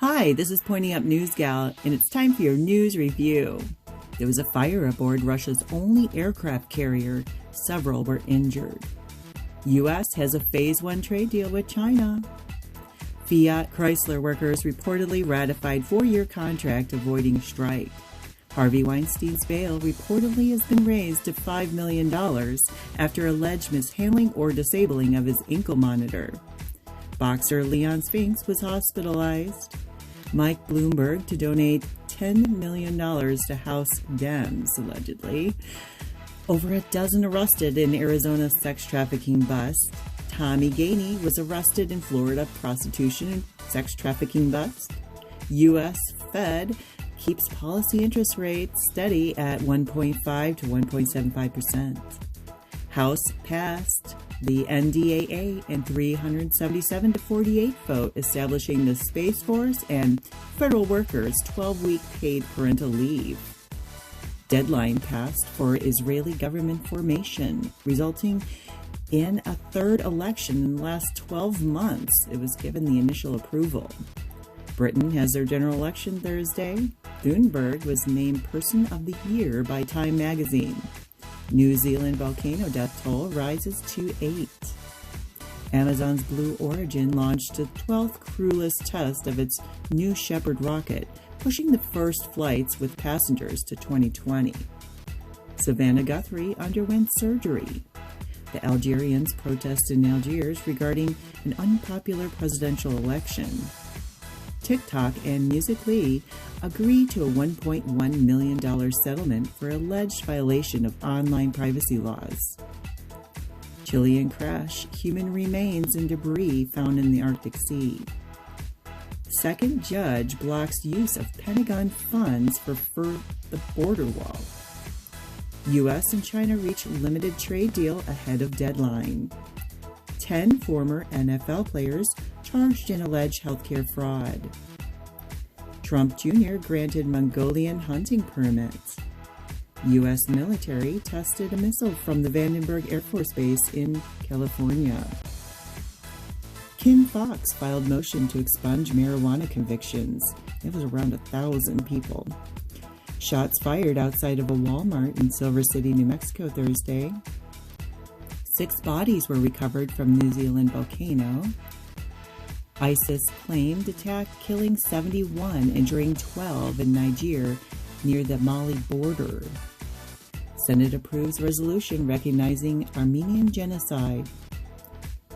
Hi, this is PointingUp NewsGal, and it's time for your news review. There was a fire aboard Russia's only aircraft carrier. Several were injured. U.S. has a Phase 1 trade deal with China. Fiat Chrysler workers reportedly ratified 4-year contract avoiding strike. Harvey Weinstein's bail reportedly has been raised to $5 million after alleged mishandling or disabling of his ankle monitor. Boxer Leon Spinks was hospitalized. Mike Bloomberg to donate $10 million to House Dems, allegedly. Over a dozen arrested in Arizona sex trafficking bust. Tommy Gainey was arrested in Florida prostitution and sex trafficking bust. U.S. Fed keeps policy interest rates steady at 1.5 to 1.75%. House passed the NDAA and 377 to 48 vote establishing the Space Force and federal workers 12-week paid parental leave. Deadline passed for Israeli government formation, resulting in a third election in the last 12 months. It was given the initial approval. Britain has their general election Thursday. Thunberg was named Person of the Year by Time magazine. New Zealand volcano death toll rises to 8. Amazon's Blue Origin launched the 12th crewless test of its New Shepard rocket, pushing the first flights with passengers to 2020. Savannah Guthrie underwent surgery. The Algerians protest in Algiers regarding an unpopular presidential election. TikTok and Musical.ly agree to a $1.1 million settlement for alleged violation of online privacy laws. Chilean crash, human remains and debris found in the Arctic Sea. Second judge blocks use of Pentagon funds for the border wall. U.S. and China reach limited trade deal ahead of deadline. 10 former NFL players charged in alleged healthcare fraud. Trump Jr. granted Mongolian hunting permits. U.S. military tested a missile from the Vandenberg Air Force Base in California. Kim Foxx filed motion to expunge marijuana convictions. It was around 1,000 people. Shots fired outside of a Walmart in Silver City, New Mexico Thursday. 6 bodies were recovered from New Zealand volcano. ISIS claimed attack killing 71, injuring 12 in Niger near the Mali border. Senate approves resolution recognizing Armenian genocide.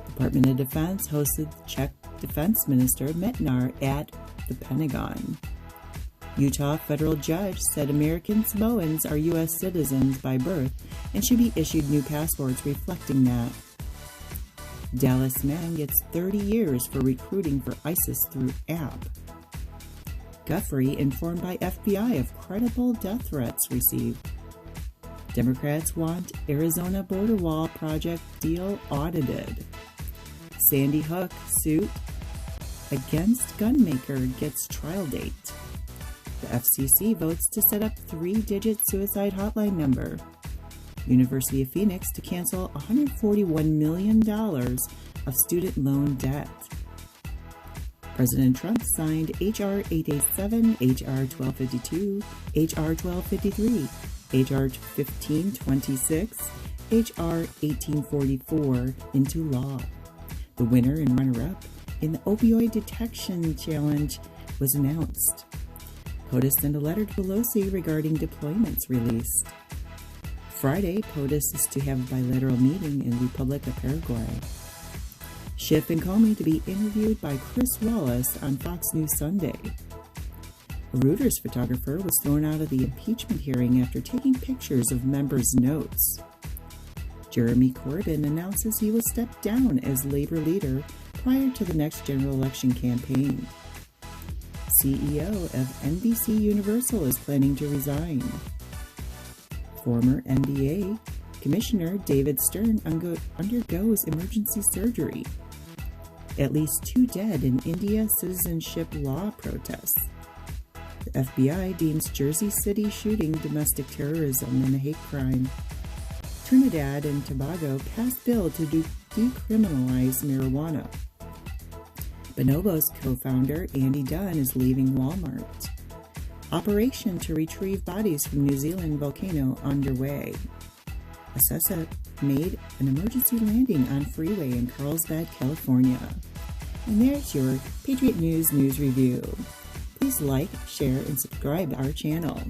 Department of Defense hosted Czech Defense Minister Metnar at the Pentagon. Utah federal judge said American Samoans are U.S. citizens by birth and should be issued new passports reflecting that. Dallas man gets 30 years for recruiting for ISIS through app. Guthrie informed by FBI of credible death threats received. Democrats want Arizona border wall project deal audited. Sandy Hook suit against gunmaker gets trial date. The FCC votes to set up 3-digit suicide hotline number. University of Phoenix to cancel $141 million of student loan debt. President Trump signed H.R. 887, H.R. 1252, H.R. 1253, H.R. 1526, H.R. 1844 into law. The winner and runner-up in the Opioid Detection Challenge was announced. POTUS sent a letter to Pelosi regarding deployments released. Friday, POTUS is to have a bilateral meeting in Republic of Paraguay. Schiff and Comey to be interviewed by Chris Wallace on Fox News Sunday. A Reuters photographer was thrown out of the impeachment hearing after taking pictures of members' notes. Jeremy Corbyn announces he will step down as Labor leader prior to the next general election campaign. CEO of NBC Universal is planning to resign. Former NBA Commissioner David Stern undergoes emergency surgery. At least 2 dead in India citizenship law protests. The FBI deems Jersey City shooting domestic terrorism and a hate crime. Trinidad and Tobago passed bill to decriminalize marijuana. Bonobos co-founder Andy Dunn is leaving Walmart. Operation to retrieve bodies from New Zealand volcano underway. A suspect made an emergency landing on freeway in Carlsbad, California. And there's your Patriot News Review. Please like, share, and subscribe to our channel.